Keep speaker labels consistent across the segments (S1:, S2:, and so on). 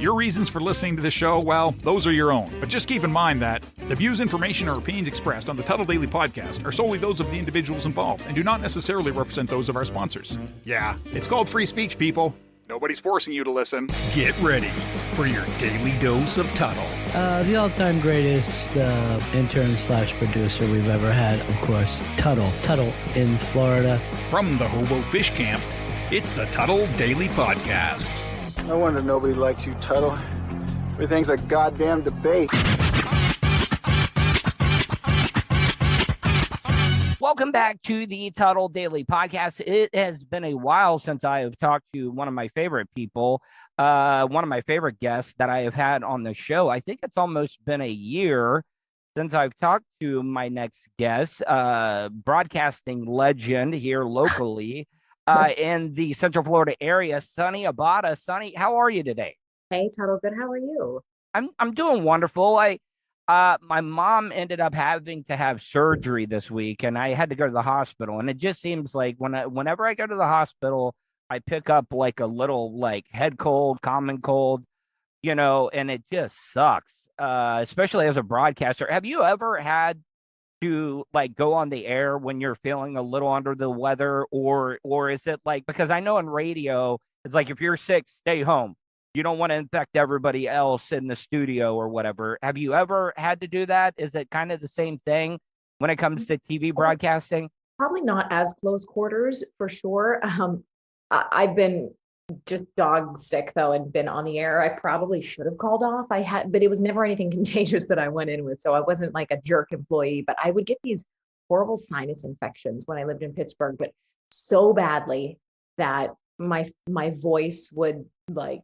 S1: Your reasons for listening to the show, well, those are your own. But just keep in mind that the views, information, or opinions expressed on the Tuttle Daily Podcast are solely those of the individuals involved and do not necessarily represent those of our sponsors. Yeah, it's called free speech, people. Nobody's forcing you to listen.
S2: Get ready for your daily dose of Tuttle.
S3: The all-time greatest intern/producer we've ever had, of course, Tuttle. Tuttle in Florida.
S2: From the Hobo Fish Camp, it's the Tuttle Daily Podcast.
S4: No wonder nobody likes you, Tuttle. Everything's a goddamn debate.
S5: Welcome back to the Tuttle Daily Podcast. It has been a while since I have talked to one of my favorite people, one of my favorite guests that I have had on the show. I think it's almost been a year since I've talked to my next guest, broadcasting legend here locally in the Central Florida area, Sunny Abada. Sunny, how are you today?
S6: Hey, Tuttle. Good. How are you?
S5: I'm doing wonderful. My mom ended up having to have surgery this week, and I had to go to the hospital. And it just seems like whenever I go to the hospital, I pick up like a little like head cold, common cold, and it just sucks, especially as a broadcaster. Have you ever had to like go on the air when you're feeling a little under the weather, or is it like, because I know in radio, it's like if you're sick, stay home. You don't want to infect everybody else in the studio or whatever. Have you ever had to do that? Is it kind of the same thing when it comes to TV broadcasting?
S6: Probably not as close quarters for sure. I've been just dog sick though and been on the air. I probably should have called off. But it was never anything contagious that I went in with. So I wasn't like a jerk employee, but I would get these horrible sinus infections when I lived in Pittsburgh, but so badly that my voice would like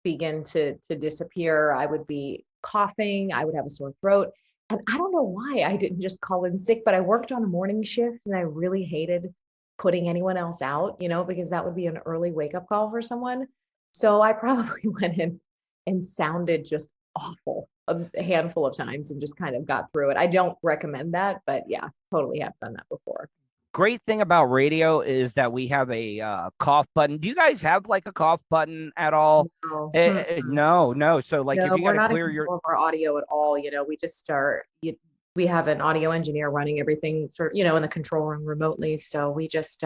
S6: begin to disappear. I would be coughing. I would have a sore throat. And I don't know why I didn't just call in sick, but I worked on a morning shift and I really hated putting anyone else out, because that would be an early wake up call for someone. So I probably went in and sounded just awful a handful of times and just kind of got through it. I don't recommend that, but yeah, totally have done that before.
S5: Great thing about radio is that we have a cough button. Do you guys have like a cough button at all? No. So like if you got to clear your
S6: our audio at all, we just start. We have an audio engineer running everything sort of, in the control room remotely. So we just,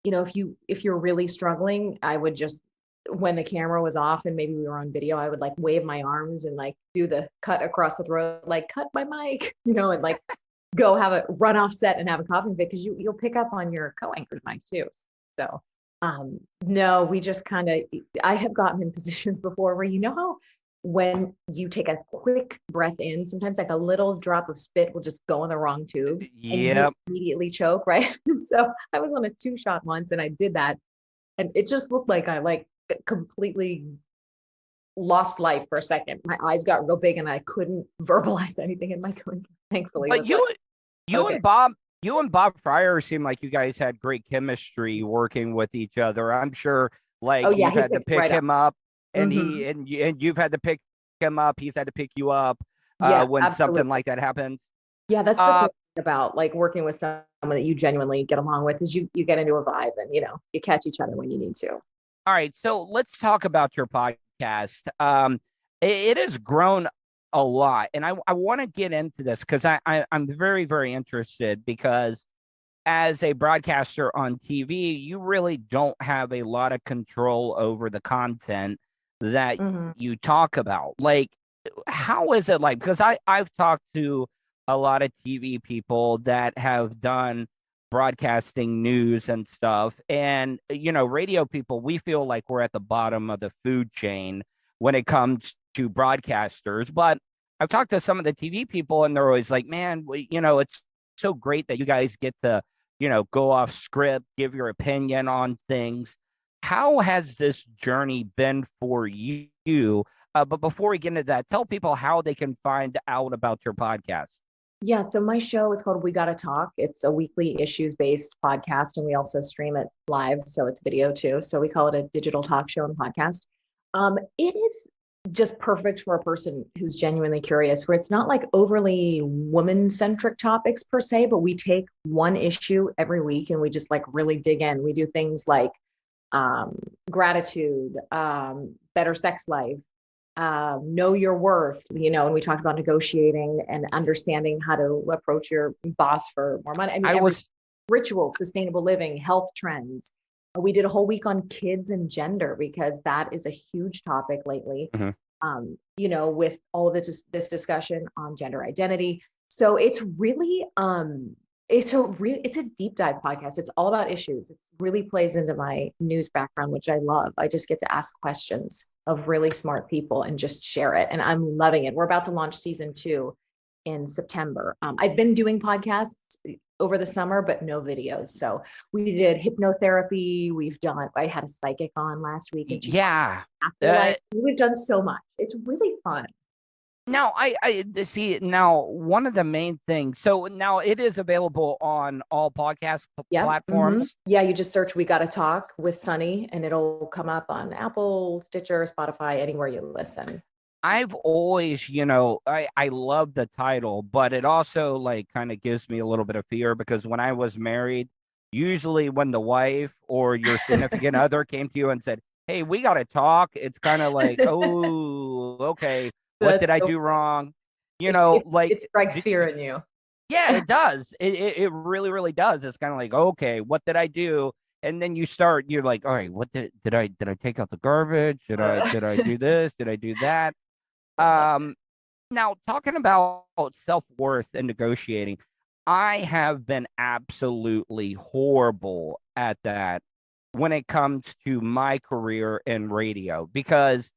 S6: if you're really struggling, I would just, when the camera was off and maybe we were on video, I would like wave my arms and like do the cut across the throat, like cut my mic, and like go have a run off set and have a coughing fit because you'll pick up on your co-anchor's mic too. So no, we just I have gotten in positions before where how when you take a quick breath in, sometimes like a little drop of spit will just go in the wrong tube and you immediately choke, right? So I was on a 2-shot once and I did that and it just looked like I like completely lost life for a second. My eyes got real big and I couldn't verbalize anything in my co-anchor, thankfully.
S5: But you and Bob Fryer seem like you guys had great chemistry working with each other. I'm sure you've had to pick him up and you've had to pick him up. He's had to pick you up when absolutely. Something like that happens.
S6: Yeah, that's the thing about like working with someone that you genuinely get along with is you get into a vibe and you catch each other when you need to.
S5: All right, so let's talk about your podcast. It has grown a lot, and I want to get into this because I'm very, very interested because as a broadcaster on TV, you really don't have a lot of control over the content that you talk about. Like, how is it like? Because I've talked to a lot of TV people that have done broadcasting news and stuff. And, radio people, we feel like we're at the bottom of the food chain when it comes to broadcasters. But I've talked to some of the TV people and they're always like, man, it's so great that you guys get to, go off script, give your opinion on things. How has this journey been for you? But before we get into that, tell people how they can find out about your podcast.
S6: Yeah, so my show is called We Gotta Talk. It's a weekly issues-based podcast, and we also stream it live, so it's video too. So we call it a digital talk show and podcast. It is just perfect for a person who's genuinely curious, where it's not like overly woman-centric topics per se, but we take one issue every week and we just like really dig in. We do things like gratitude, better sex life, know your worth, and we talked about negotiating and understanding how to approach your boss for more money. I mean, rituals, sustainable living, health trends. We did a whole week on kids and gender because that is a huge topic lately. With all of this discussion on gender identity. So it's really, it's a deep dive podcast. It's all about issues. It really plays into my news background, which I love. I just get to ask questions of really smart people and just share it. And I'm loving it. We're about to launch season 2 in September. I've been doing podcasts over the summer, but no videos. So we did hypnotherapy. I had a psychic on last week. And we've done so much. It's really fun.
S5: Now, I see now one of the main things. So now it is available on all podcast platforms.
S6: Yeah, you just search "We Gotta Talk" with Sunny, and it'll come up on Apple, Stitcher, Spotify, anywhere you listen.
S5: I've always, I love the title, but it also like kind of gives me a little bit of fear because when I was married, usually when the wife or your significant other came to you and said, "Hey, we got to talk," it's kind of like, oh, okay, what did I do wrong?
S6: It strikes fear in you.
S5: Yeah, it does. It really, really does. It's kind of like, okay, what did I do? And then you're like, all right, what did I take out the garbage? Did I do this? Did I do that? Now talking about self-worth and negotiating, I have been absolutely horrible at that when it comes to my career in radio because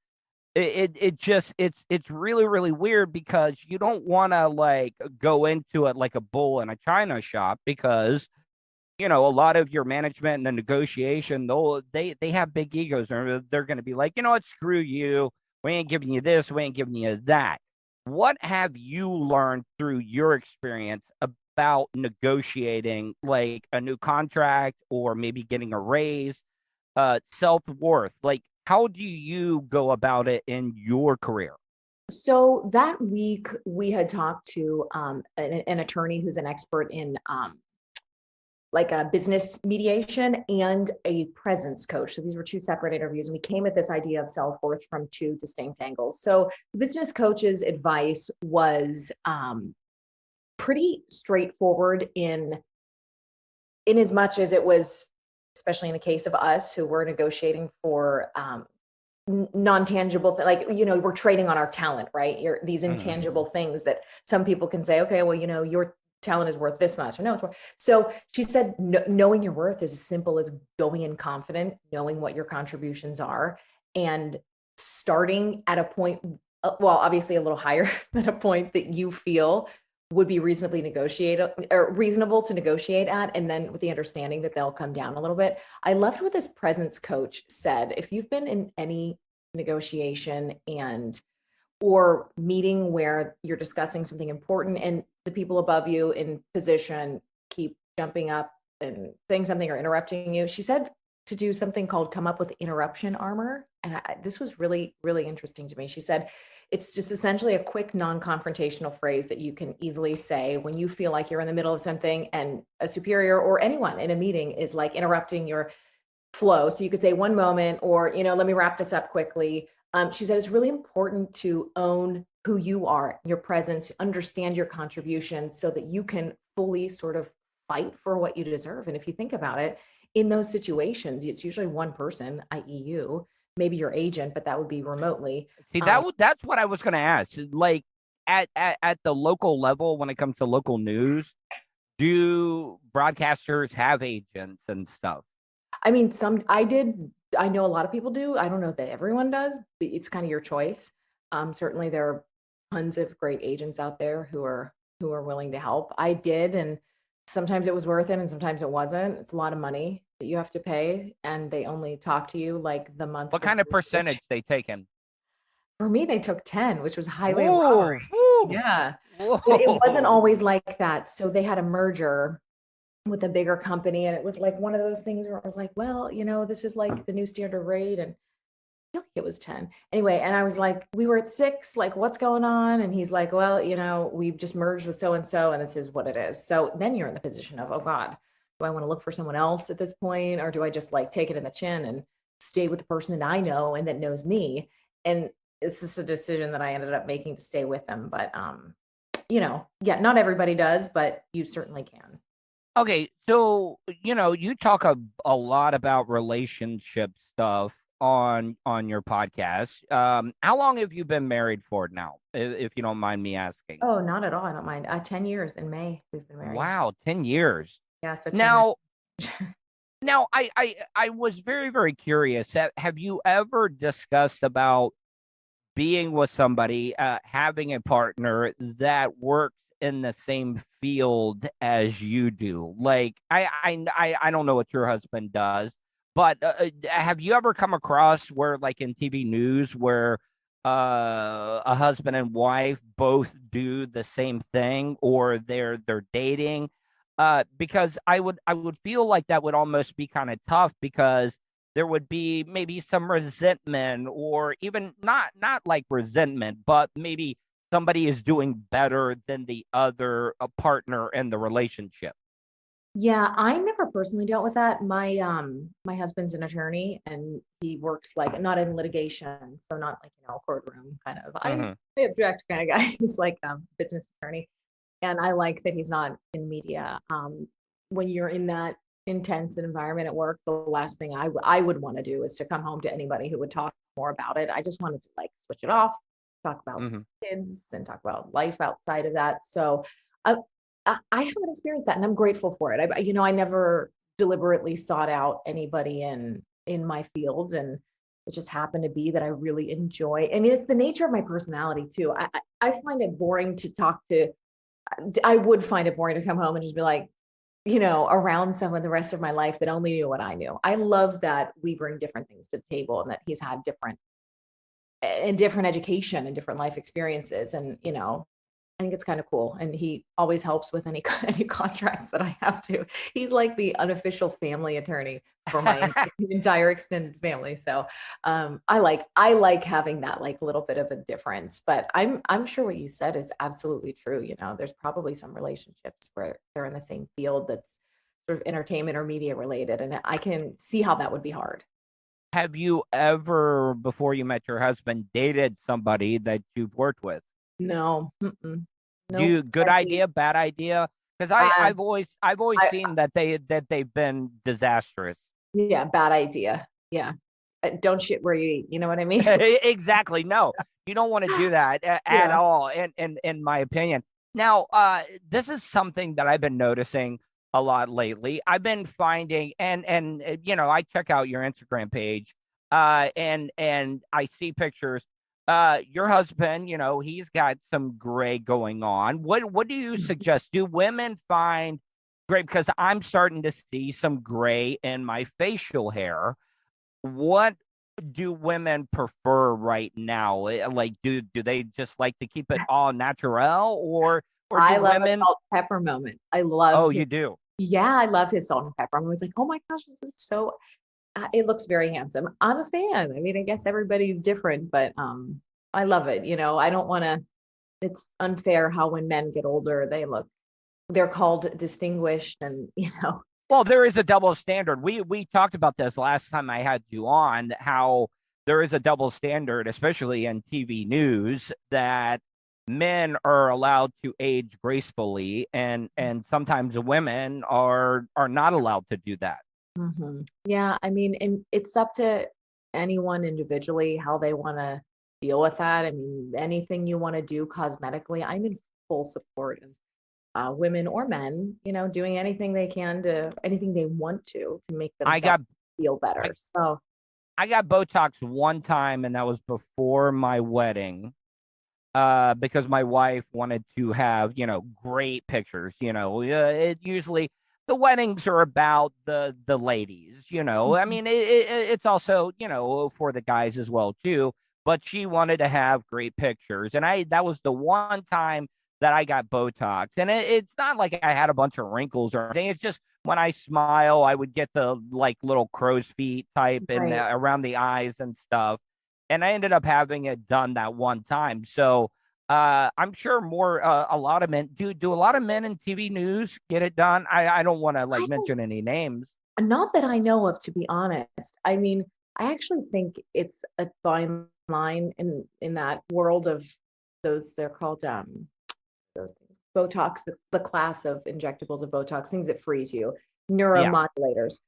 S5: it's really, really weird because you don't want to like go into it like a bull in a china shop because a lot of your management and the negotiation, they have big egos. They're going to be like, what, screw you. We ain't giving you this. We ain't giving you that. What have you learned through your experience about negotiating like a new contract or maybe getting a raise, self-worth? Like, how do you go about it in your career?
S6: So that week we had talked to an attorney who's an expert in like a business mediation and a presence coach. So these were 2 separate interviews. And we came at this idea of self-worth from 2 distinct angles. So the business coach's advice was pretty straightforward in as much as it was, especially in the case of us who were negotiating for non-tangible like we're trading on our talent, right? These intangible things that some people can say, okay, well, your talent is worth this much. I know it's worth. So she said, knowing your worth is as simple as going in confident, knowing what your contributions are, and starting at a point, well, obviously a little higher than a point that you feel would be reasonable to negotiate at, and then with the understanding that they'll come down a little bit. I loved what this presence coach said. If you've been in any negotiation or meeting where you're discussing something important and the people above you in position keep jumping up and saying something or interrupting you, she said to do something called come up with interruption armor. And this was really, really interesting to me. She said, it's just essentially a quick non-confrontational phrase that you can easily say when you feel like you're in the middle of something and a superior or anyone in a meeting is like interrupting your flow. So you could say one moment or, let me wrap this up quickly. She said, it's really important to own who you are, your presence, understand your contributions so that you can fully sort of fight for what you deserve. And if you think about it, in those situations, it's usually one person, i.e. you, maybe your agent, but that would be remotely.
S5: See, that's what I was going to ask. Like at the local level, when it comes to local news, do broadcasters have agents and stuff?
S6: I mean, I know a lot of people do. I don't know that everyone does, but it's kind of your choice. Certainly there are tons of great agents out there who are willing to help. I did, and sometimes it was worth it and sometimes it wasn't. It's a lot of money that you have to pay, and they only talk to you like the month.
S5: What kind of percentage they taken?
S6: For me, they took 10, which was highly rewarding. Yeah. It wasn't always like that. So they had a merger with a bigger company, and it was like one of those things where I was like, well, this is like the new standard rate, and I feel like it was 10 anyway. And I was like, we were at 6, like, what's going on? And he's like, well, we've just merged with so-and-so, and this is what it is. So then you're in the position of, oh God, do I want to look for someone else at this point? Or do I just like take it in the chin and stay with the person that I know and that knows me? And it's just a decision that I ended up making to stay with him. But yeah, not everybody does, but you certainly can.
S5: Okay, so you talk a lot about relationship stuff on your podcast. How long have you been married for now, if you don't mind me asking?
S6: Oh, not at all. I don't mind. 10 years in May we've been married.
S5: Wow, 10 years.
S6: Yeah, so 10
S5: Now,
S6: years.
S5: now I was very, very curious. Have you ever discussed about being with somebody, having a partner that works in the same field as you do? Like, I don't know what your husband does, but have you ever come across where, like in TV news, where a husband and wife both do the same thing, or they're dating? Because I would feel like that would almost be kind of tough, because there would be maybe some resentment, or even not like resentment, but maybe somebody is doing better than the other partner in the relationship.
S6: Yeah, I never personally dealt with that. My husband's an attorney and he works like not in litigation, so not like courtroom kind of.
S5: Mhm.
S6: I object kind of guy. He's like business attorney, and I like that he's not in media. When you're in that intense environment at work, the last thing I would want to do is to come home to anybody who would talk more about it. I just wanted to like switch it off, talk about
S5: Mhm.
S6: kids and talk about life outside of that. So I, I haven't experienced that, and I'm grateful for it. I never deliberately sought out anybody in my field, and it just happened to be that I really enjoy. I mean, it's the nature of my personality too. I find it boring to talk to. I would find it boring to come home and just be like, around someone the rest of my life that only knew what I knew. I love that we bring different things to the table, and that he's had different education and different life experiences. And, I think it's kind of cool. And he always helps with any any contracts that I have to. He's like the unofficial family attorney for my entire extended family. So I like having that like little bit of a difference. But I'm sure what you said is absolutely true. There's probably some relationships where they're in the same field that's sort of entertainment or media related, and I can see how that would be hard.
S5: Have you ever, before you met your husband, dated somebody that you've worked with?
S6: No,
S5: You
S6: nope.
S5: good
S6: Actually,
S5: idea, bad idea? Because
S6: uh,
S5: I've always
S6: I,
S5: seen that they've been disastrous.
S6: yeah, bad idea. Yeah. Don't shit where you eat. You know what I mean?
S5: Exactly. No, you don't want to do that at
S6: Yeah.
S5: all, in my opinion. Now, this is something that I've been noticing a lot lately. I've been finding, and I check out your Instagram page, and I see pictures. Your husband, he's got some gray going on. What do you suggest? Do women find gray? Because I'm starting to see some gray in my facial hair. What do women prefer right now? Like, do they just like to keep it all natural, or do
S6: I love a
S5: women?
S6: salt and pepper moment. I love
S5: Oh,
S6: his,
S5: you do.
S6: yeah, I love his salt and pepper. I'm always like, oh my gosh, this is so, it looks very handsome. I'm a fan. I mean, I guess everybody's different, but I love it. I don't want to, it's unfair how when men get older, they're called distinguished and,
S5: Well, there is a double standard. We talked about this last time I had you on, how there is a double standard, especially in TV news, that men are allowed to age gracefully, and sometimes women are not allowed to do that.
S6: Yeah, I mean, and it's up to anyone individually how they want to deal with that. I mean, anything you want to do cosmetically, I'm in full support of women or men, doing anything they can to anything they want to make
S5: I
S6: themselves
S5: got
S6: feel better.
S5: I,
S6: So,
S5: I got Botox one time, and that was before my wedding. Because my wife wanted to have, great pictures. It usually, the weddings are about the ladies. I
S6: mhm,
S5: mean, it's also, for the guys as well too. But she wanted to have great pictures, and that was the one time that I got Botox. And it's not like I had a bunch of wrinkles or anything. It's just when I smile, I would get the like little crow's feet type and
S6: right.
S5: around the eyes and stuff. And I ended up having it done that one time. So I'm sure a lot of men do a lot of men in TV news get it done. I don't want to like
S6: I don't,
S5: mention any names.
S6: not that I know of, to be honest. I mean, I actually think it's a fine line in that world of those, they're called those things, Botox, the class of injectables of Botox, things that freeze you, neuromodulators.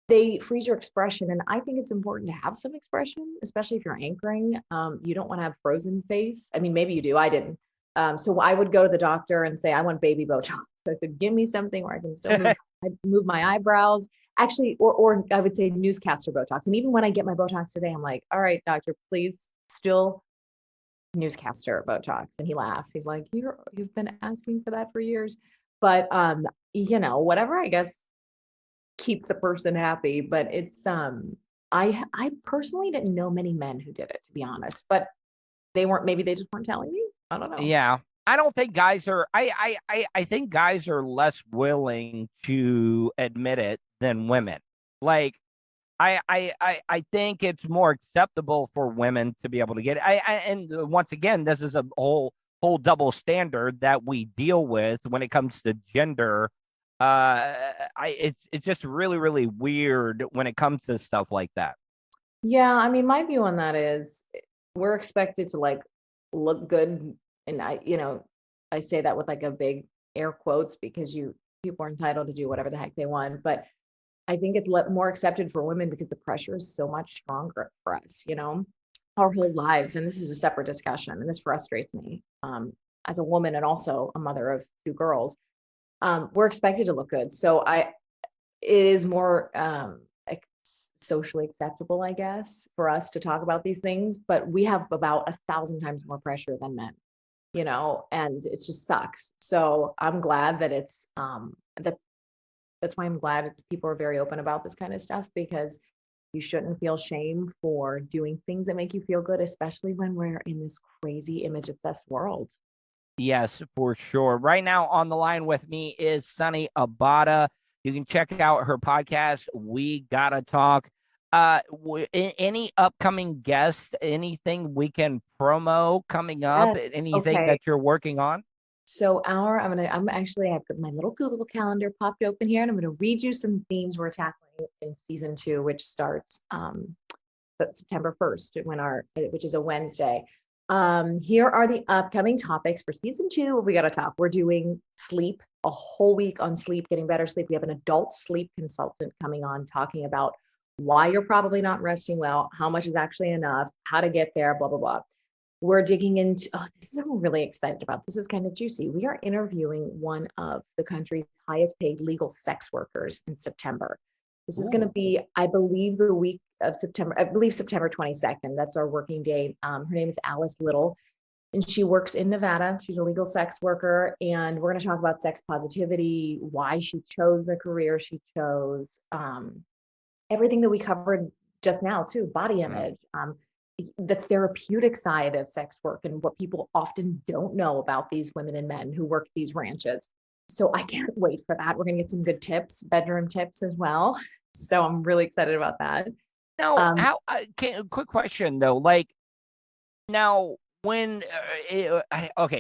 S6: They freeze your expression. And I think it's important to have some expression, especially if you're anchoring. You don't want to have frozen face. I mean, maybe you do. I didn't. So I would go to the doctor and say, I want baby Botox. I said, give me something where I can still move my eyebrows. Actually, or I would say newscaster Botox. And even when I get my Botox today, I'm like, all right, doctor, please still newscaster Botox. And he laughs. He's like, you've been asking for that for years. But, whatever, I guess, keeps a person happy. But it's, I personally didn't know many men who did it, to be honest, but maybe they just weren't telling me. I don't know.
S5: Yeah. I don't think guys are, I think guys are less willing to admit it than women. Like, I think it's more acceptable for women to be able to get it. And once again, this is a whole double standard that we deal with when it comes to gender. It's just really, really weird when it comes to stuff like that.
S6: Yeah, I mean, my view on that is we're expected to like look good, and I say that with like a big air quotes because people are entitled to do whatever the heck they want, but I think it's more accepted for women because the pressure is so much stronger for us, our whole lives. And this is a separate discussion, and this frustrates me as a woman and also a mother of 2 girls. We're expected to look good. So it is more socially acceptable, I guess, for us to talk about these things, but we have about 1,000 times more pressure than men, and it just sucks. So I'm glad that it's, that's why I'm glad people are very open about this kind of stuff, because you shouldn't feel shame for doing things that make you feel good, especially when we're in this crazy image obsessed world.
S5: Yes, for sure. Right now on the line with me is Sunny Abada. You can check out her podcast, We Gotta Talk. Any upcoming guests, anything we can promo coming up, anything that you're working on?
S6: So I put my little Google Calendar popped open here, and I'm going to read you some themes we're tackling in season 2, which starts September 1st, which is a Wednesday. Here are the upcoming topics for season 2. We got to talk. We're doing sleep, a whole week on sleep, getting better sleep. We have an adult sleep consultant coming on talking about why you're probably not resting well, how much is actually enough, how to get there, blah, blah, blah. We're digging into, this is what I'm really excited about. This is kind of juicy. We are interviewing one of the country's highest paid legal sex workers in September. This is going to be, I believe, the week of September, September 22nd. That's our working day. Her name is Alice Little, and she works in Nevada. She's a legal sex worker, and we're going to talk about sex positivity, why she chose the career she chose, everything that we covered just now too, body image, the therapeutic side of sex work, and what people often don't know about these women and men who work these ranches. So I can't wait for that. We're going to get some good tips, bedroom tips as well. So I'm really excited about that.
S5: Now, quick question though, like now when,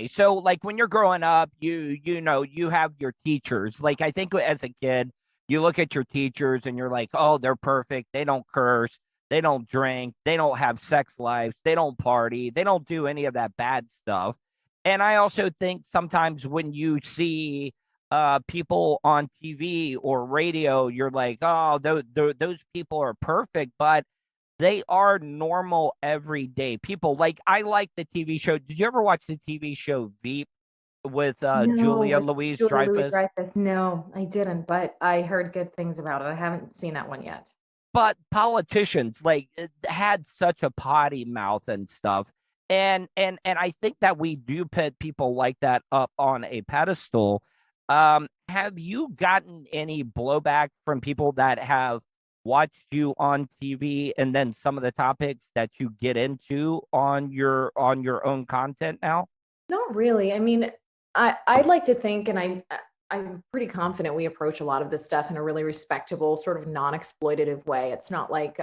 S5: so like when you're growing up, you have your teachers. Like I think as a kid, you look at your teachers and you're like, oh, they're perfect. They don't curse. They don't drink. They don't have sex lives. They don't party. They don't do any of that bad stuff. And I also think sometimes when you see people on TV or radio, you're like, oh, those people are perfect, but they are normal, everyday people. Like I like the TV show. Did you ever watch the TV show Veep with Julia Louis-Dreyfus?
S6: No, I didn't, but I heard good things about it. I haven't seen that one yet.
S5: But politicians like had such a potty mouth and stuff. And I think that we do put people like that up on a pedestal. Have you gotten any blowback from people that have watched you on TV and then some of the topics that you get into on your own content now?
S6: Not really. I mean, I'd like to think, and I'm pretty confident we approach a lot of this stuff in a really respectable, sort of non-exploitative way. It's not like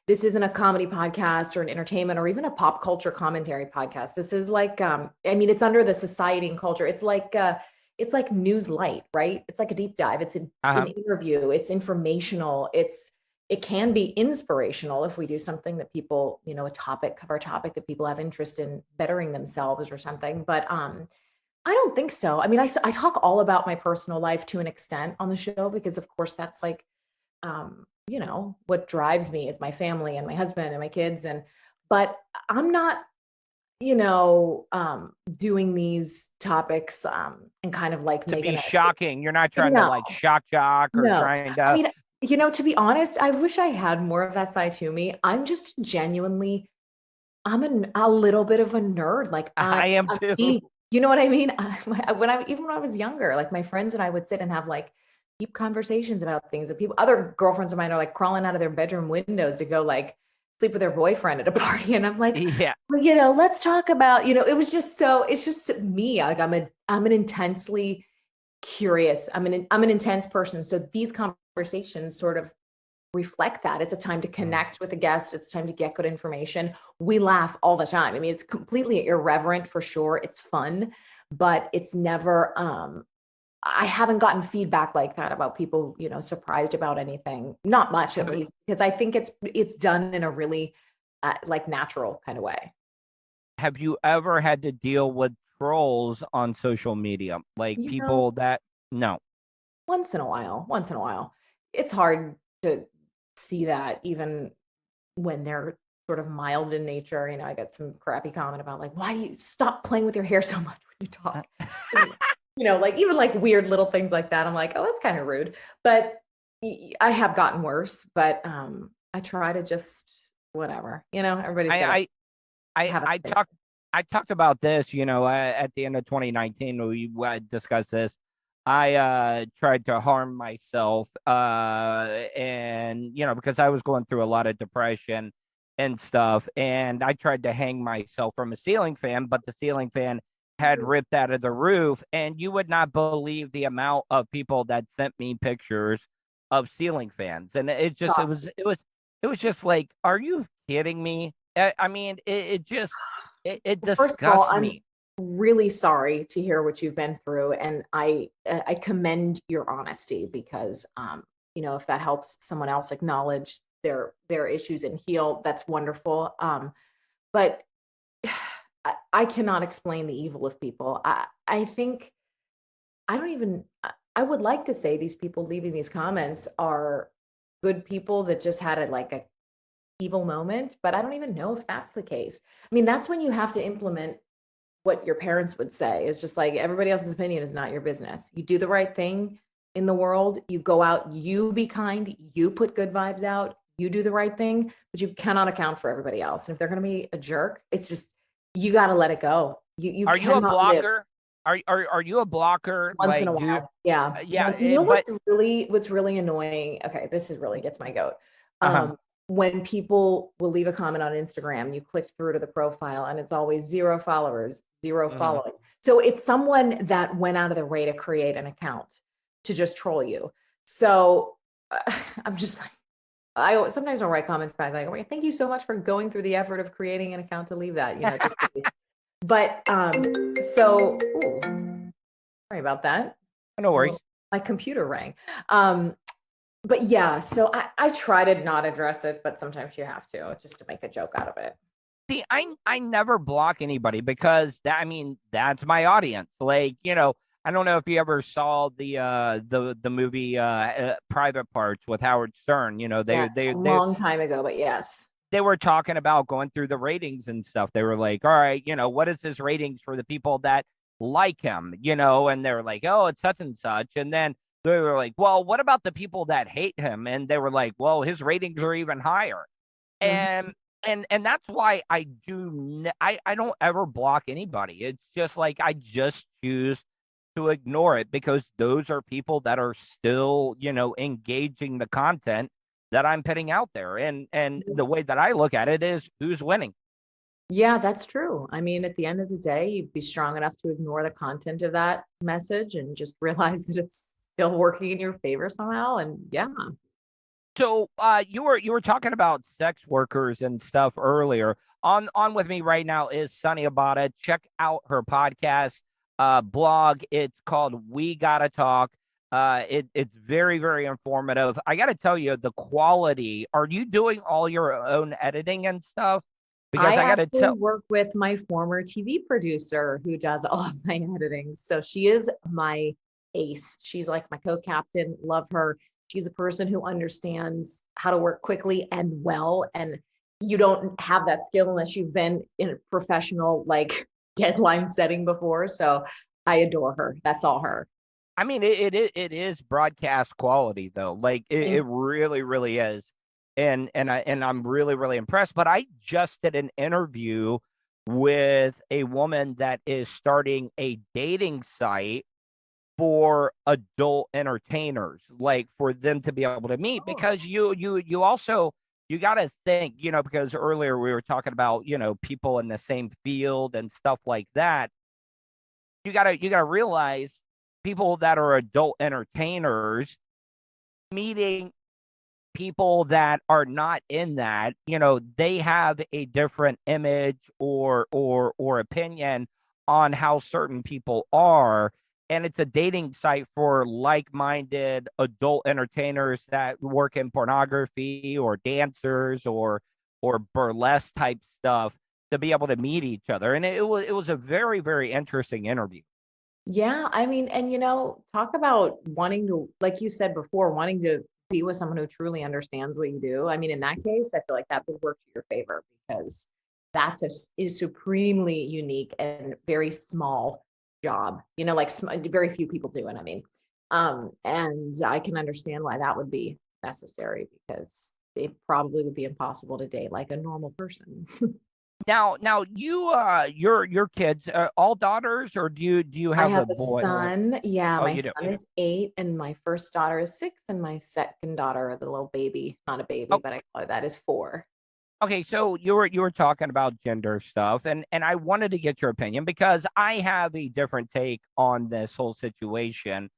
S6: this isn't a comedy podcast or an entertainment or even a pop culture commentary podcast. This is like, it's under the society and culture. It's like News Light, right? It's like a deep dive. It's an interview. It's informational. It's it can be inspirational if we do something that people, you know, cover a topic that people have interest in bettering themselves or something. But I don't think so. I mean, I talk all about my personal life to an extent on the show because, of course, that's like, you know, what drives me is my family and my husband and my kids. But I'm not, you know, doing these topics and kind of like
S5: To
S6: making
S5: be
S6: it
S5: shocking. You're not trying to like shock jock or
S6: No.
S5: trying
S6: I
S5: to.
S6: mean, you know, to be honest, I wish I had more of that side to me. I'm just genuinely, a little bit of a nerd. Like
S5: I am
S6: I'm
S5: too.
S6: deep. You know what I mean? Even when I was younger, like my friends and I would sit and have like deep conversations about things that other girlfriends of mine are like crawling out of their bedroom windows to go like sleep with their boyfriend at a party. And I'm like,
S5: Yeah.
S6: well, you know, let's talk about, you know, it's just me. Like I'm an intensely curious. I'm an intense person. So these conversations sort of reflect that. It's a time to connect with a guest. It's time to get good information. We laugh all the time. I mean, it's completely irreverent for sure. It's fun, but it's never, I haven't gotten feedback like that about people, you know, surprised about anything. Not much at least, because I think it's done in a really like natural kind of way.
S5: Have you ever had to deal with trolls on social media? Like
S6: You know,
S5: people that, no.
S6: once in a while, it's hard to see that even when they're sort of mild in nature. You know, I got some crappy comment about like, why do you stop playing with your hair so much when you talk? You know, like even like weird little things like that. I'm like, oh, that's kind of rude. But I have gotten worse, but I try to just whatever, you know, everybody's got
S5: I talked about this, you know, at the end of 2019, we discussed this. I tried to harm myself, and you know, because I was going through a lot of depression and stuff, and I tried to hang myself from a ceiling fan, but the ceiling fan had ripped out of the roof, and you would not believe the amount of people that sent me pictures of ceiling fans, and it was just like, are you kidding me? I mean, it
S6: First of all,
S5: disgusts
S6: I'm
S5: me.
S6: really sorry to hear what you've been through, and I commend your honesty because you know, if that helps someone else acknowledge their issues and heal, that's wonderful. But I cannot explain the evil of people. I think I don't even I would like to say these people leaving these comments are good people that just had a evil moment, but I don't even know if that's the case. I mean, that's when you have to implement what your parents would say. It's just like everybody else's opinion is not your business. You do the right thing in the world, you go out, you be kind, you put good vibes out, you do the right thing, but you cannot account for everybody else. And if they're going to be a jerk, it's just you got to let it go. You
S5: Are you a
S6: cannot live
S5: blocker? Are you a blocker?
S6: once in
S5: Like,
S6: a
S5: do you,
S6: while. Yeah.
S5: yeah,
S6: You know
S5: but
S6: what's really annoying? Okay, this is really gets my goat.
S5: uh-huh.
S6: When people will leave a comment on Instagram, you click through to the profile and it's always 0 followers, 0
S5: Mhm.
S6: following. So it's someone that went out of their way to create an account to just troll you. So I'm just like, sometimes I'll write comments back like, "Oh, thank you so much for going through the effort of creating an account to leave that, you know, just but so ooh, sorry about that.
S5: No worries.
S6: My computer rang. But yeah, so I try to not address it, but sometimes you have to just to make a joke out of it.
S5: See, I never block anybody because I mean, that's my audience. Like, you know, I don't know if you ever saw the movie Private Parts with Howard Stern. You know,
S6: Yes, a long time ago, but yes.
S5: they were talking about going through the ratings and stuff. They were like, all right, you know, what is his ratings for the people that like him, you know? And they were like, oh, it's such and such. And then they were like, well, what about the people that hate him? And they were like, well, his ratings are even higher.
S6: Mhm.
S5: And that's why I don't ever block anybody. It's just like I just choose to ignore it because those are people that are still, you know, engaging the content that I'm putting out there. And the way that I look at it is who's winning.
S6: Yeah, that's true. I mean, at the end of the day, you'd be strong enough to ignore the content of that message and just realize that it's still working in your favor somehow. And yeah.
S5: So you were talking about sex workers and stuff earlier. On with me right now is Sunny Abada. Check out her podcast blog. It's called We Gotta Talk. It's very, very informative. I got to tell you, the quality. Are you doing all your own editing and stuff? Because
S6: I
S5: I got to
S6: actually
S5: tell.
S6: work with my former TV producer who does all of my editing. So she is my ace. She's like my co-captain. Love her. She's a person who understands how to work quickly and well. And you don't have that skill unless you've been in a professional like deadline setting before. So I adore her. That's all her.
S5: I mean, it is broadcast quality though. Like it really, really is. And I'm really, really impressed. But I just did an interview with a woman that is starting a dating site for adult entertainers, like for them to be able to meet, because you also you got to think, because earlier we were talking about, people in the same field and stuff like that. You got to realize people that are adult entertainers meeting people that are not in that, they have a different image or opinion on how certain people are. And it's a dating site for like-minded adult entertainers that work in pornography or dancers or burlesque type stuff to be able to meet each other. And it was a very, very interesting interview.
S6: Yeah, I mean, and talk about wanting to, like you said before, wanting to be with someone who truly understands what you do. I mean, in that case, I feel like that would work to your favor because that's is supremely unique and very small job. Like very few people do it. I mean, and I can understand why that would be necessary because it probably would be impossible to date like a normal person.
S5: Now, you, your kids, all daughters, or do you
S7: I
S5: have
S7: have
S5: a
S7: a
S5: boy?
S7: son. Yeah,
S5: Oh,
S7: my
S5: you do.
S7: son is 8, and my first daughter is 6, and my second daughter, the little baby, not a baby,
S5: Oh,
S7: but I call her that, is 4.
S5: okay, so you were talking about gender stuff, and I wanted to get your opinion because I have a different take on this whole situation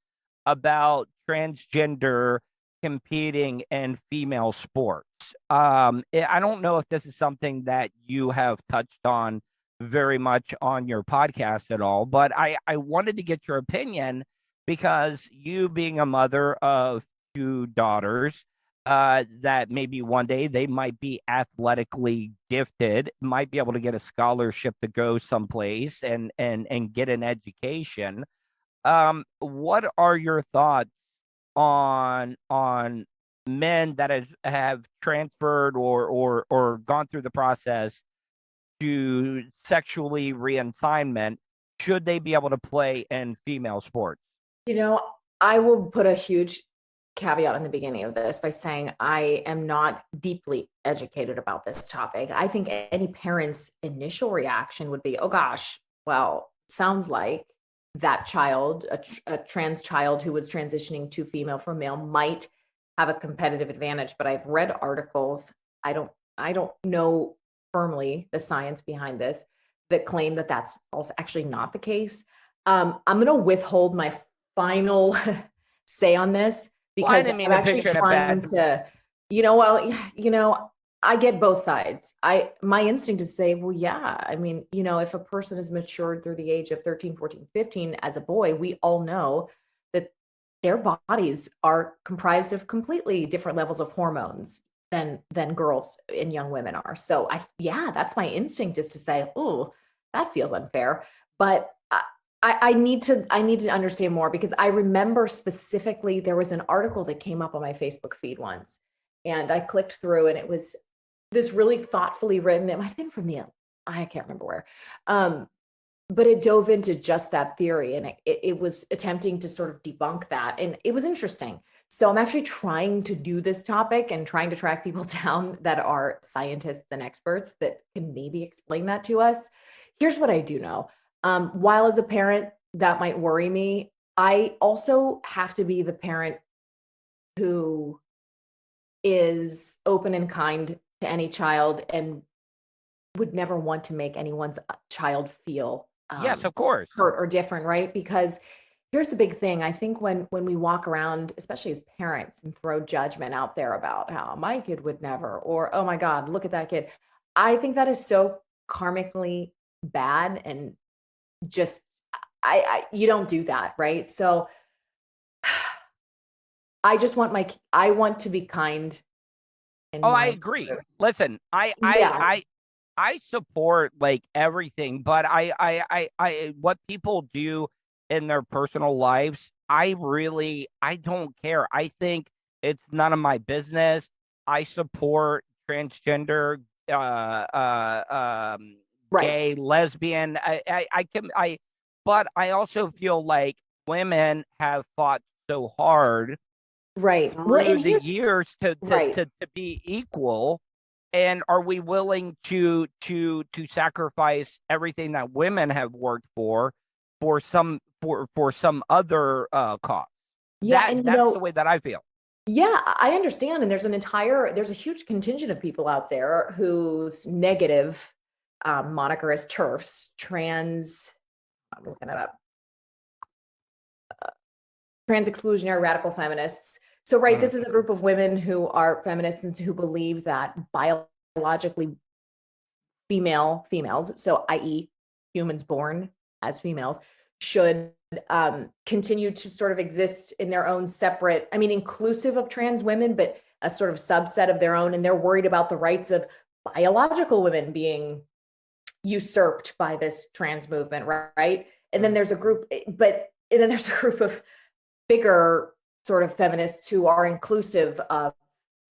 S5: about transgender competing in female sports. I don't know if this is something that you have touched on very much on your podcast at all, but I wanted to get your opinion because you being a mother of 2 daughters, that maybe one day they might be athletically gifted, might be able to get a scholarship to go someplace and get an education. What are your thoughts on men that have transferred or gone through the process to sexually reassignment? Should they be able to play in female sports?
S7: I will put a huge caveat in the beginning of this by saying I am not deeply educated about this topic. I think any parent's initial reaction would be, oh gosh, well, sounds like that child, a trans child who was transitioning to female from male, might have a competitive advantage. But I've read articles. I don't know firmly the science behind this that claim that that's also actually not the case. I'm going to withhold my final say on this because I'm actually trying to, I get both sides. My instinct is to say, well, yeah, I mean, if a person is matured through the age of 13, 14, 15 as a boy, we all know that their bodies are comprised of completely different levels of hormones than girls and young women are. So that's my instinct, is to say, oh, that feels unfair. But I need to understand more, because I remember specifically there was an article that came up on my Facebook feed once, and I clicked through, and it was this really thoughtfully written. It might have been from I can't remember where, but it dove into just that theory, and it was attempting to sort of debunk that, and it was interesting. So I'm actually trying to do this topic and trying to track people down that are scientists and experts that can maybe explain that to us. Here's what I do know. While as a parent, that might worry me, I also have to be the parent who is open and kind to any child and would never want to make anyone's child feel
S5: yes, of course,
S7: hurt or different, right? Because here's the big thing. I think when we walk around, especially as parents, and throw judgment out there about how my kid would never, or, oh my God, look at that kid. I think that is so karmically bad, and just, you don't do that, right? So I just want I want to be kind.
S5: Oh, I agree. Listen, I support like everything, but what people do in their personal lives, I don't care. I think it's none of my business. I support transgender, gay, lesbian. But I also feel like women have fought so hard through the years to be equal. And are we willing to sacrifice everything that women have worked for some other cause?
S7: Yeah, and
S5: that's the way that I feel.
S7: Yeah, I understand. And there's a huge contingent of people out there whose negative moniker is TERFs, I'm looking it up, trans exclusionary radical feminists. So, right, this is a group of women who are feminists and who believe that biologically females, so i.e. humans born as females, should continue to sort of exist in their own separate, inclusive of trans women, but a sort of subset of their own. And they're worried about the rights of biological women being usurped by this trans movement, right? And then there's a group, of bigger sort of feminists who are inclusive of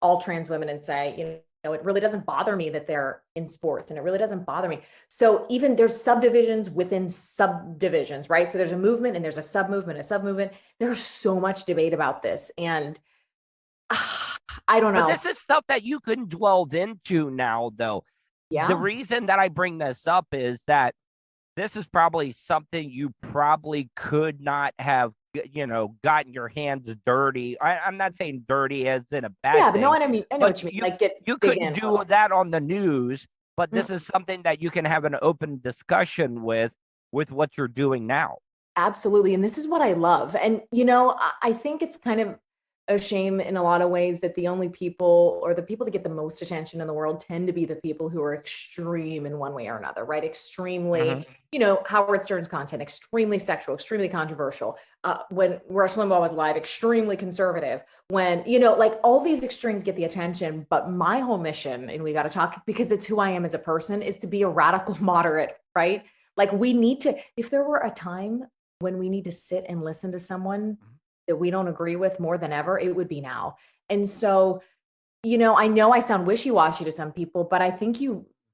S7: all trans women and say, it really doesn't bother me that they're in sports, and it really doesn't bother me. So even there's subdivisions within subdivisions, right? So there's a movement and there's a sub-movement. There's so much debate about this. And I don't know.
S5: But this is stuff that you can delve into now, though.
S7: Yeah.
S5: The reason that I bring this up is that this is probably something you probably could not have, gotten your hands dirty. I'm not saying dirty as in a bad thing.
S7: Yeah, but no, I know what you mean.
S5: You couldn't do that on the news, but this is something that you can have an open discussion with what you're doing now.
S7: Absolutely. And this is what I love. And, I think it's kind of a shame in a lot of ways that the only people, or the people that get the most attention in the world, tend to be the people who are extreme in one way or another, right? Extremely, Howard Stern's content, extremely sexual, extremely controversial. When Rush Limbaugh was alive, extremely conservative. When, like all these extremes get the attention. But my whole mission, and we got to talk because it's who I am as a person, is to be a radical moderate, right? Like we need to, if there were a time when we need to sit and listen to someone that we don't agree with more than ever, it would be now. And so, I know I sound wishy-washy to some people, but I think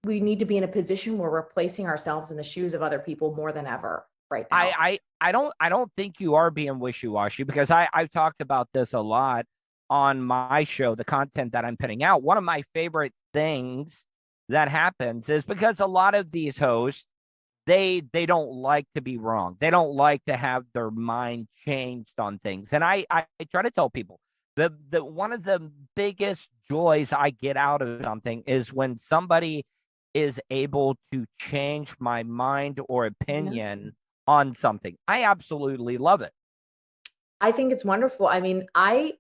S7: we need to be in a position where we're placing ourselves in the shoes of other people more than ever right now.
S5: I don't think you are being wishy-washy, because I've talked about this a lot on my show, the content that I'm putting out. One of my favorite things that happens is because a lot of these hosts, they don't like to be wrong. They don't like to have their mind changed on things. And I try to tell people the one of the biggest joys I get out of something is when somebody is able to change my mind or opinion on something. I absolutely love it.
S7: I think it's wonderful. I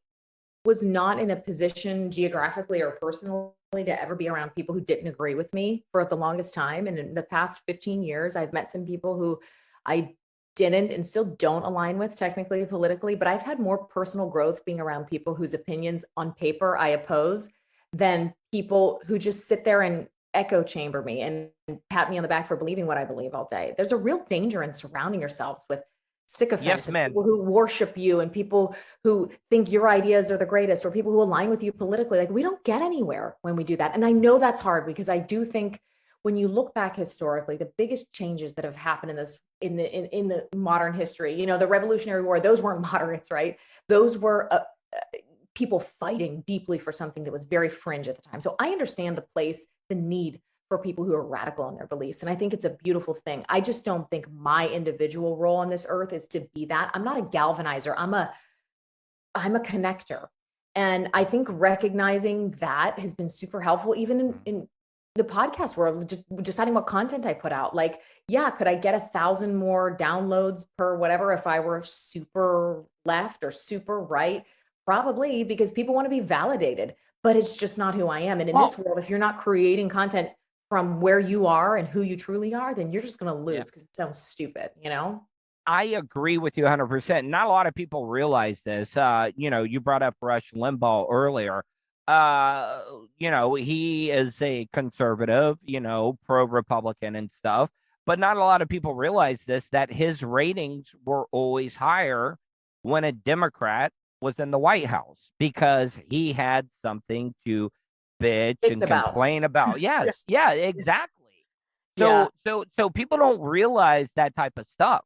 S7: was not in a position geographically or personally to ever be around people who didn't agree with me for the longest time. And in the past 15 years, I've met some people who I didn't and still don't align with technically, politically, but I've had more personal growth being around people whose opinions on paper I oppose than people who just sit there and echo chamber me and pat me on the back for believing what I believe all day. There's a real danger in surrounding yourselves with sycophants, people who worship you and people who think your ideas are the greatest, or people who align with you politically. Like, we don't get anywhere when we do that. And I know that's hard, because I do think when you look back historically, the biggest changes that have happened in the modern history, the Revolutionary War, those weren't moderates, right? Those were people fighting deeply for something that was very fringe at the time. So I understand the need for people who are radical in their beliefs. And I think it's a beautiful thing. I just don't think my individual role on this earth is to be that. I'm not a galvanizer. I'm a connector. And I think recognizing that has been super helpful, even in the podcast world, just deciding what content I put out. Like, yeah, could I get 1,000 more downloads per whatever if I were super left or super right? Probably, because people want to be validated, but it's just not who I am. And in this world, if you're not creating content from where you are and who you truly are, then you're just going to lose because it sounds stupid,
S5: I agree with you 100%. Not a lot of people realize this. You brought up Rush Limbaugh earlier. He is a conservative, pro-Republican and stuff, but not a lot of people realize this, that his ratings were always higher when a Democrat was in the White House because he had something to bitch and complain about. Yes. Yeah, exactly. So people don't realize that type of stuff.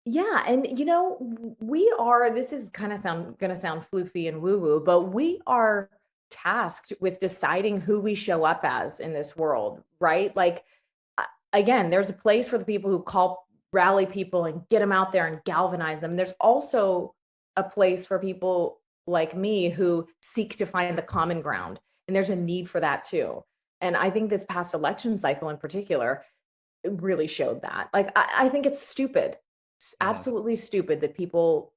S7: Yeah. And, this is kind of going to sound floofy and woo woo, but we are tasked with deciding who we show up as in this world, right? Like, again, there's a place for the people who rally people and get them out there and galvanize them. There's also a place for people like me who seek to find the common ground. And there's a need for that too. And I think this past election cycle in particular, it really showed that. Like, I think it's stupid. It's absolutely stupid that people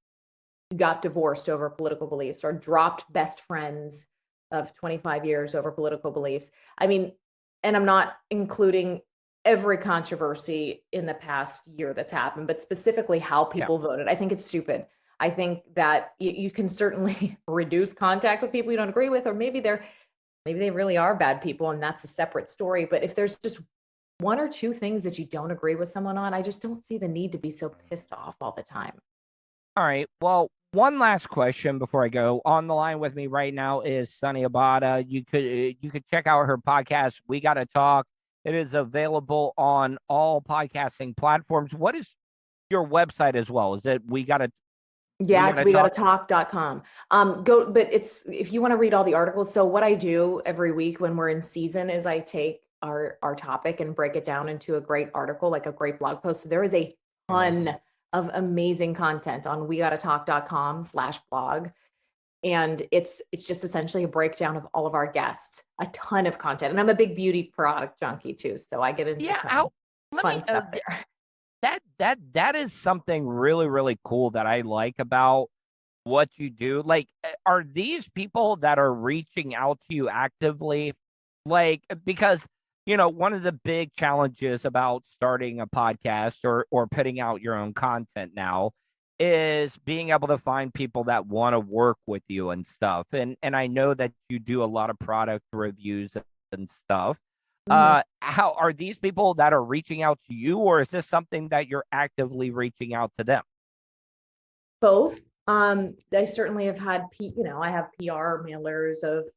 S7: got divorced over political beliefs or dropped best friends of 25 years over political beliefs. I mean, and I'm not including every controversy in the past year that's happened, but specifically how people voted. I think it's stupid. I think that you can certainly reduce contact with people you don't agree with, or maybe they really are bad people and that's a separate story. But if there's just one or two things that you don't agree with someone on, I just don't see the need to be so pissed off all the time.
S5: All right. Well, one last question before I go. On the line with me right now is Sunny Abada. You could check out her podcast, We Gotta Talk. It is available on all podcasting platforms. What is your website as well? Is it
S7: it's wegottatalk.com. But if you want to read all the articles. So what I do every week when we're in season is I take our topic and break it down into a great article, like a great blog post. So there is a ton of amazing content on wegottatalk.com/blog. And it's just essentially a breakdown of all of our guests, a ton of content. And I'm a big beauty product junkie too. So I get into some fun stuff there.
S5: That is something really, really cool that I like about what you do. Like, are these people that are reaching out to you actively? Like, because, one of the big challenges about starting a podcast or putting out your own content now is being able to find people that want to work with you and stuff. And I know that you do a lot of product reviews and stuff. How are these people that are reaching out to you, or is this something that you're actively reaching out to them?
S7: Both. I certainly have had, I have PR mailers of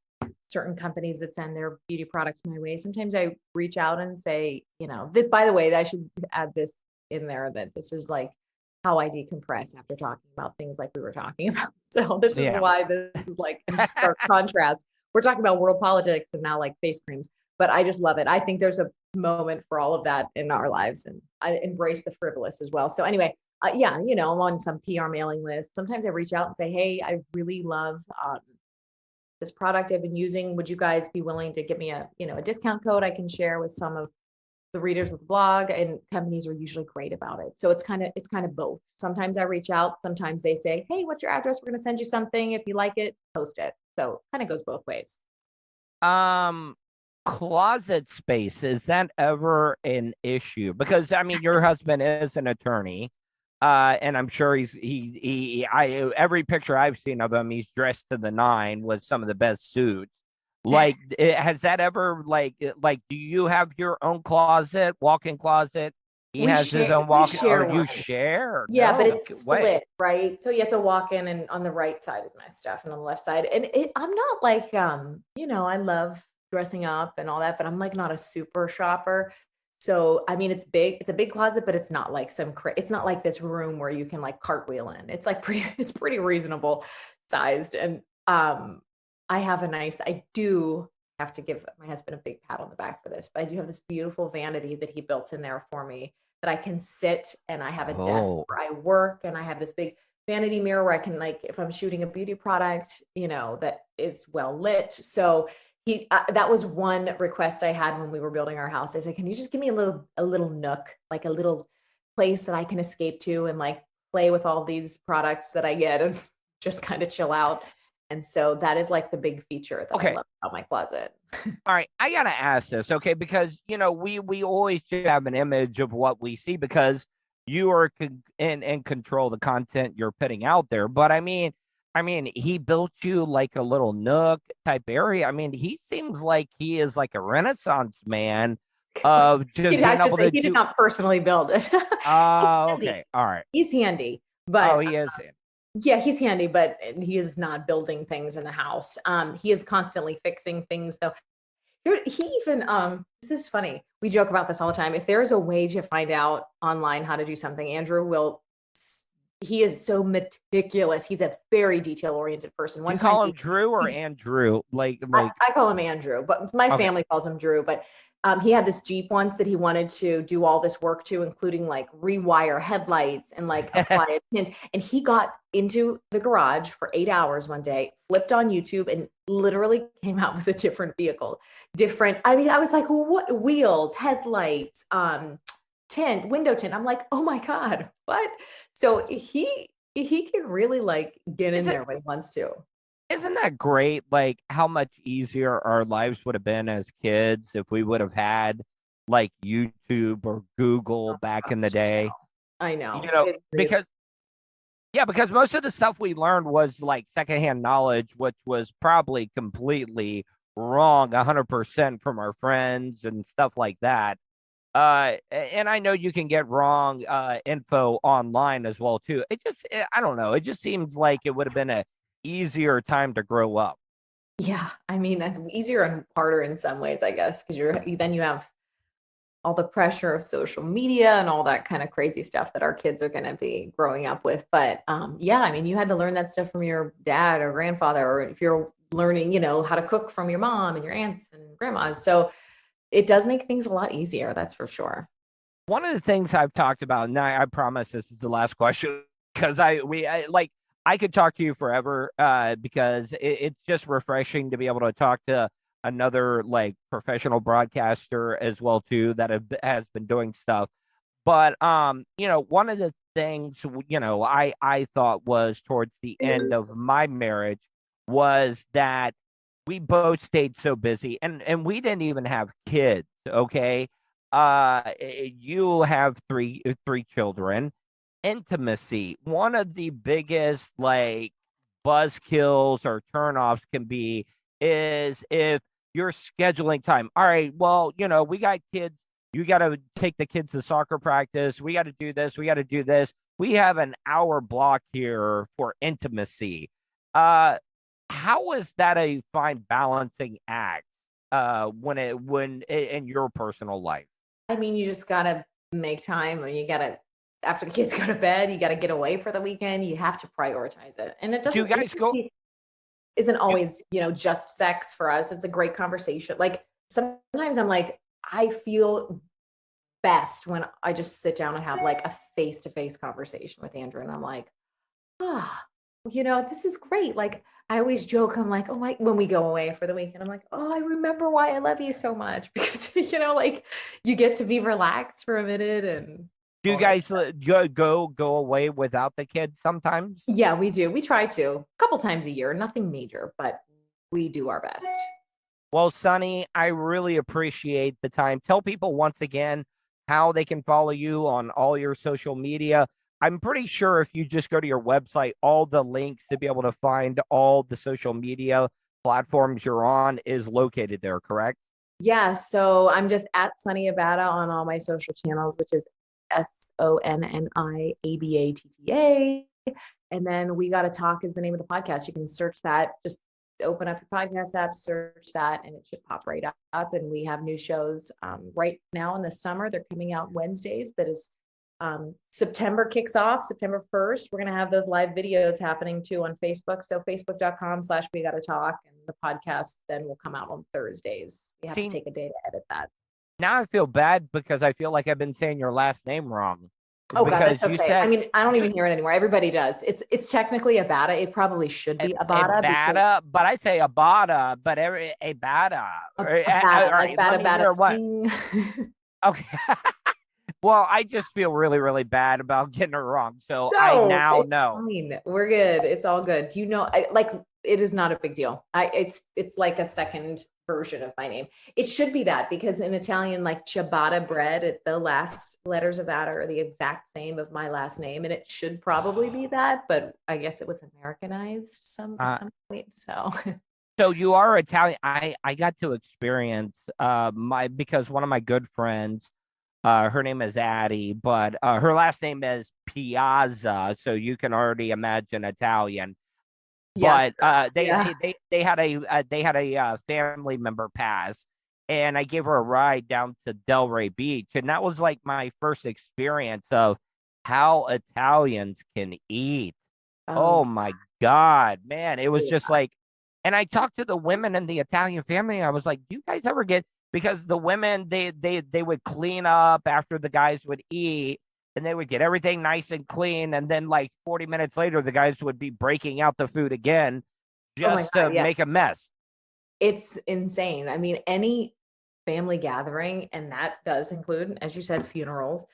S7: certain companies that send their beauty products my way. Sometimes I reach out and say, by the way, I should add this in there, that this is like how I decompress after talking about things like we were talking about. So this is why this is like in stark contrast. We're talking about world politics and now like face creams, but I just love it. I think there's a moment for all of that in our lives, and I embrace the frivolous as well. So anyway, I'm on some PR mailing list. Sometimes I reach out and say, hey, I really love this product I've been using. Would you guys be willing to give me a discount code I can share with some of the readers of the blog? And companies are usually great about it. So it's kind of both. Sometimes I reach out, sometimes they say, hey, what's your address? We're going to send you something. If you like it, post it. So kind of goes both ways.
S5: Closet space, is that ever an issue? Because your husband is an attorney. And I'm sure every picture I've seen of him, he's dressed to the nine with some of the best suits. Like, has that ever do you have your own closet, walk-in closet? He has his own walk-in, or you share?
S7: Yeah, but it's split, right? So it's a walk-in, and on the right side is my stuff, and on the left side. And I'm not like, I love dressing up and all that, but I'm like not a super shopper. So, it's big, it's a big closet, but it's not like it's not like this room where you can like cartwheel in. It's like it's pretty reasonable sized. And, I do have to give my husband a big pat on the back for this, but I do have this beautiful vanity that he built in there for me that I can sit, and I have a desk where I work, and I have this big vanity mirror where I can, like, if I'm shooting a beauty product, that is well lit. So that was one request I had when we were building our house. I said, can you just give me a little nook, like a little place that I can escape to and like play with all these products that I get and just kind of chill out. And so that is like the big feature that I love about my closet.
S5: All right. I got to ask this. Okay. Because, we always have an image of what we see, because you are in control of the content you're putting out there. But I mean, he built you like a little nook type area. I mean, he seems like he is like a Renaissance man of just being able to
S7: he did
S5: do.
S7: not personally build it.
S5: Oh,
S7: handy.
S5: okay, all right.
S7: He's handy,
S5: Oh,
S7: but
S5: he is.
S7: yeah, he's handy, but he is not building things in the house. He is constantly fixing things though. He even this is funny. We joke about this all the time. If there's a way to find out online how to do something, Andrew will he is so meticulous. He's a very detail oriented person.
S5: You
S7: One
S5: call
S7: time
S5: him Drew or Andrew?
S7: I call him Andrew, but my
S5: Okay.
S7: family calls him Drew. But he had this Jeep once that he wanted to do all this work to, including like rewire headlights and like apply a tint. And he got into the garage for 8 hours one day, flipped on YouTube, and literally came out with a different vehicle. I mean, I was like, what wheels, headlights, tint, window tint. I'm like, oh my God, what? So he can really like get in there when he wants to.
S5: Isn't that great? Like how much easier our lives would have been as kids if we would have had like YouTube or Google back in the day.
S7: I know.
S5: You know,
S7: It really is.
S5: because most of the stuff we learned was like secondhand knowledge, which was probably completely wrong 100% from our friends and stuff like that. And I know you can get wrong info online as well too. I don't know. It just seems like it would have been a easier time to grow up.
S7: Yeah, I mean, that's easier and harder in some ways, I guess, because then you have all the pressure of social media and all that kind of crazy stuff that our kids are going to be growing up with. But yeah, I mean, you had to learn that stuff from your dad or grandfather, or if you're learning, how to cook from your mom and your aunts and grandmas. So it does make things a lot easier. That's for sure.
S5: One of the things I've talked about, and I promise this is the last question, because I could talk to you forever because it's just refreshing to be able to talk to another like professional broadcaster as well too that has been doing stuff. But one of the things I thought was towards the end of my marriage was that we both stayed so busy and we didn't even have kids. Okay, you have three children. Intimacy, one of the biggest like buzzkills or turnoffs can be is if you're scheduling time. All right, well, we got kids. You got to take the kids to soccer practice. We got to do this. We got to do this. We have an hour block here for intimacy. How is that a fine balancing act when in your personal life?
S7: I mean, you just got to make time, and you got to, after the kids go to bed, you got to get away for the weekend. You have to prioritize it. And it doesn't,
S5: Do you guys go?
S7: Isn't always, just sex for us. It's a great conversation. Like sometimes I'm like, I feel best when I just sit down and have like a face-to-face conversation with Andrew. And I'm like, this is great. Like I always joke, I'm like, oh my, when we go away for the weekend, I'm like, oh, I remember why I love you so much because, like you get to be relaxed for a minute. And
S5: do you guys go away without the kids sometimes?
S7: Yeah, we do. We try to a couple times a year, nothing major, but we do our best.
S5: Well, Sonny, I really appreciate the time. Tell people once again how they can follow you on all your social media. I'm pretty sure if you just go to your website, all the links to be able to find all the social media platforms you're on is located there, correct?
S6: Yeah, so I'm just at Sonny Abatta on all my social channels, which is SONNIABATTA. And then We Gotta Talk is the name of the podcast. You can search that. Just open up your podcast app, search that, and it should pop right up. And we have new shows right now in the summer. They're coming out Wednesdays. That is September kicks off, September 1st. We're going to have those live videos happening too on Facebook. So facebook.com/We Gotta Talk. And the podcast then will come out on Thursdays. We have to take a day to edit that.
S5: Now I feel bad because I feel like I've been saying your last name wrong.
S7: Oh God, that's
S5: Because you
S7: okay.
S5: said
S7: I mean, I don't even hear it anymore. Everybody does. It's technically Abatta. It probably should be Abatta.
S5: Abada, but I say Abada, but Abada.
S7: Like Bada swing.
S5: Okay. Well, I just feel really, really bad about getting it wrong. So I now
S7: it's
S5: know.
S7: fine. We're good. It's all good. Do you know, like it is not a big deal. It's like a second version of my name. It should be that, because in Italian, like ciabatta bread, the last letters of that are the exact same of my last name, and it should probably be that, but I guess it was Americanized at some point. So
S5: So you are Italian. I got to experience because one of my good friends, her name is Addie, but her last name is Piazza, so you can already imagine Italian.
S7: yes.
S5: But they had a family member pass, and I gave her a ride down to Delray Beach, and that was like my first experience of how Italians can eat. Oh my God, man. It was just like, and I talked to the women in the Italian family. I was like, do you guys ever get, because the women, they would clean up after the guys would eat, and they would get everything nice and clean. And then like 40 minutes later, the guys would be breaking out the food again just to make a mess.
S7: It's insane. I mean, any family gathering, and that does include, as you said, funerals.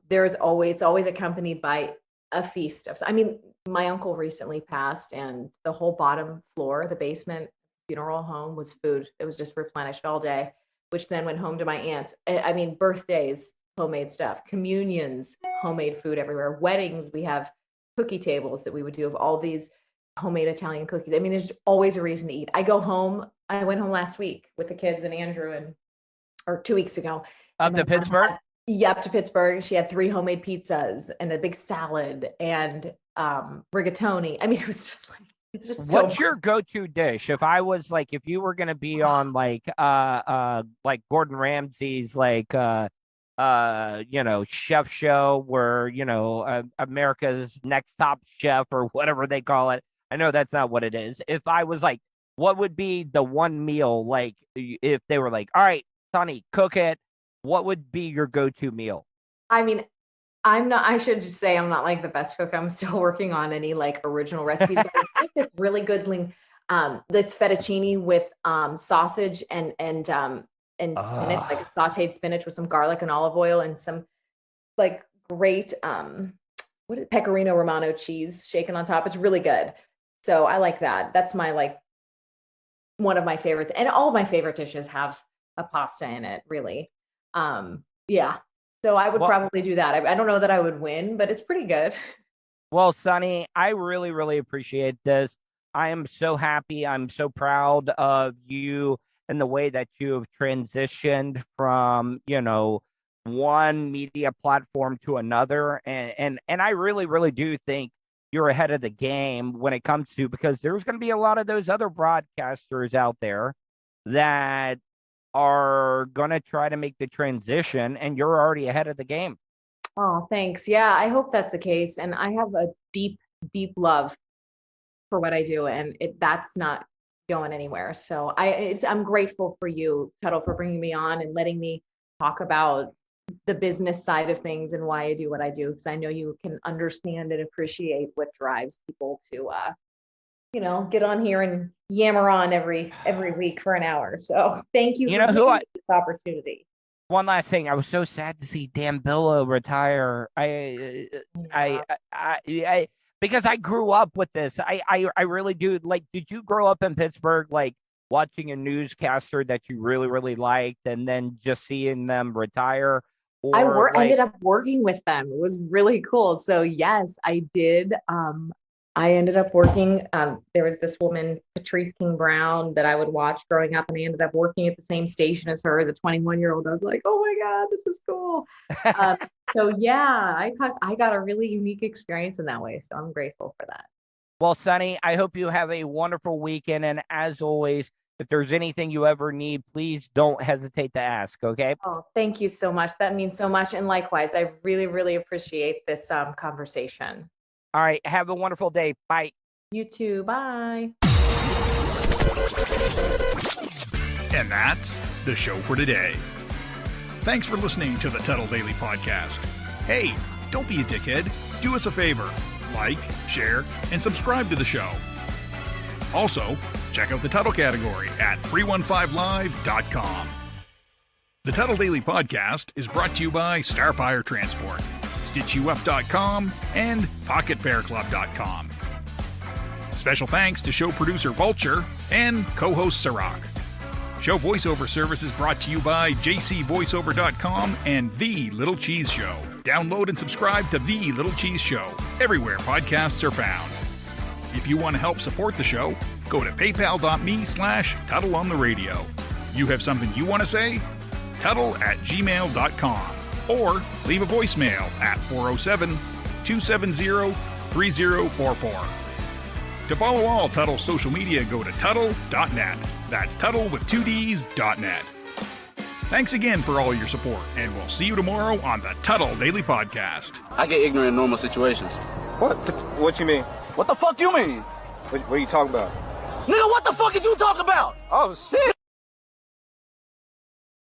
S7: There's always accompanied by a feast of, I mean, my uncle recently passed, and the whole bottom floor, the basement funeral home, was food. It was just replenished all day, which then went home to my aunts. I mean, birthdays, homemade stuff, communions, homemade food everywhere. Weddings, we have cookie tables that we would do of all these homemade Italian cookies. I mean, there's always a reason to eat. I went home last week with the kids and Andrew, or 2 weeks ago.
S5: Up to Pittsburgh?
S7: Yep, to Pittsburgh. She had 3 homemade pizzas and a big salad and rigatoni. I mean, it was just like, it's just so
S5: What's your go-to dish? If I was like, if you were gonna be on like Gordon Ramsay's chef show, where America's Next Top Chef or whatever they call it. I know that's not what it is. If I was like, what would be the one meal, like if they were like, all right, Sonny, cook it, what would be your go-to meal?
S7: I mean, I should just say I'm not like the best cook. I'm still working on any like original recipes. But I think this really good this fettuccine with sausage and spinach, like a sauteed spinach with some garlic and olive oil and some like great pecorino romano cheese shaken on top. It's really good. So I like that. That's my like one of my favorite, and all of my favorite dishes have a pasta in it, really. Yeah. So I would probably do that. I don't know that I would win, but it's pretty good.
S5: Well, Sonny, I really, really appreciate this. I am so happy. I'm so proud of you and the way that you have transitioned from, one media platform to another. And I really, really do think you're ahead of the game when it comes to, because there's going to be a lot of those other broadcasters out there that are going to try to make the transition, and you're already ahead of the game.
S6: Oh, thanks. Yeah, I hope that's the case. And I have a deep, deep love for what I do, and that's not going anywhere. So I'm grateful for you, Tuttle, for bringing me on and letting me talk about the business side of things and why I do what I do, because I know you can understand and appreciate what drives people to get on here and yammer on every week for an hour. So thank you for this opportunity.
S5: One last thing, I was so sad to see Dan Billow retire. Because I grew up with this. I really do. Like, did you grow up in Pittsburgh, like watching a newscaster that you really, really liked, and then just seeing them retire?
S6: Or I ended up working with them. It was really cool. So yes, I did. I ended up working. There was this woman, Patrice King Brown, that I would watch growing up, and I ended up working at the same station as her as a 21-year-old. I was like, oh my God, this is cool. So yeah, I got a really unique experience in that way. So I'm grateful for that.
S5: Well, Sonny, I hope you have a wonderful weekend. And as always, if there's anything you ever need, please don't hesitate to ask. Okay.
S7: Oh, thank you so much. That means so much. And likewise, I really, really appreciate this conversation.
S5: All right. Have a wonderful day. Bye.
S7: You too. Bye.
S1: And that's the show for today. Thanks for listening to the Tuttle Daily Podcast. Hey, don't be a dickhead. Do us a favor. Like, share, and subscribe to the show. Also, check out the Tuttle category at 315live.com. The Tuttle Daily Podcast is brought to you by Starfire Transport, StitchYouUp.com, and PocketPairClub.com. Special thanks to show producer Vulture and co-host Sirach. Show voiceover service is brought to you by jcvoiceover.com and The Little Cheese Show. Download and subscribe to The Little Cheese Show everywhere podcasts are found. If you want to help support the show, go to paypal.me/Tuttle on the radio. You have something you want to say? Tuttle@gmail.com or leave a voicemail at 407-270-3044. To follow all Tuttle social media, go to Tuttle.net. That's Tuttle with 2Ds.net. Thanks again for all your support, and we'll see you tomorrow on the Tuttle Daily Podcast.
S8: I get ignorant in normal situations.
S9: What you mean?
S8: What the fuck you mean?
S9: What are you talking about?
S8: Nigga, what the fuck is you talking about?
S9: Oh, shit.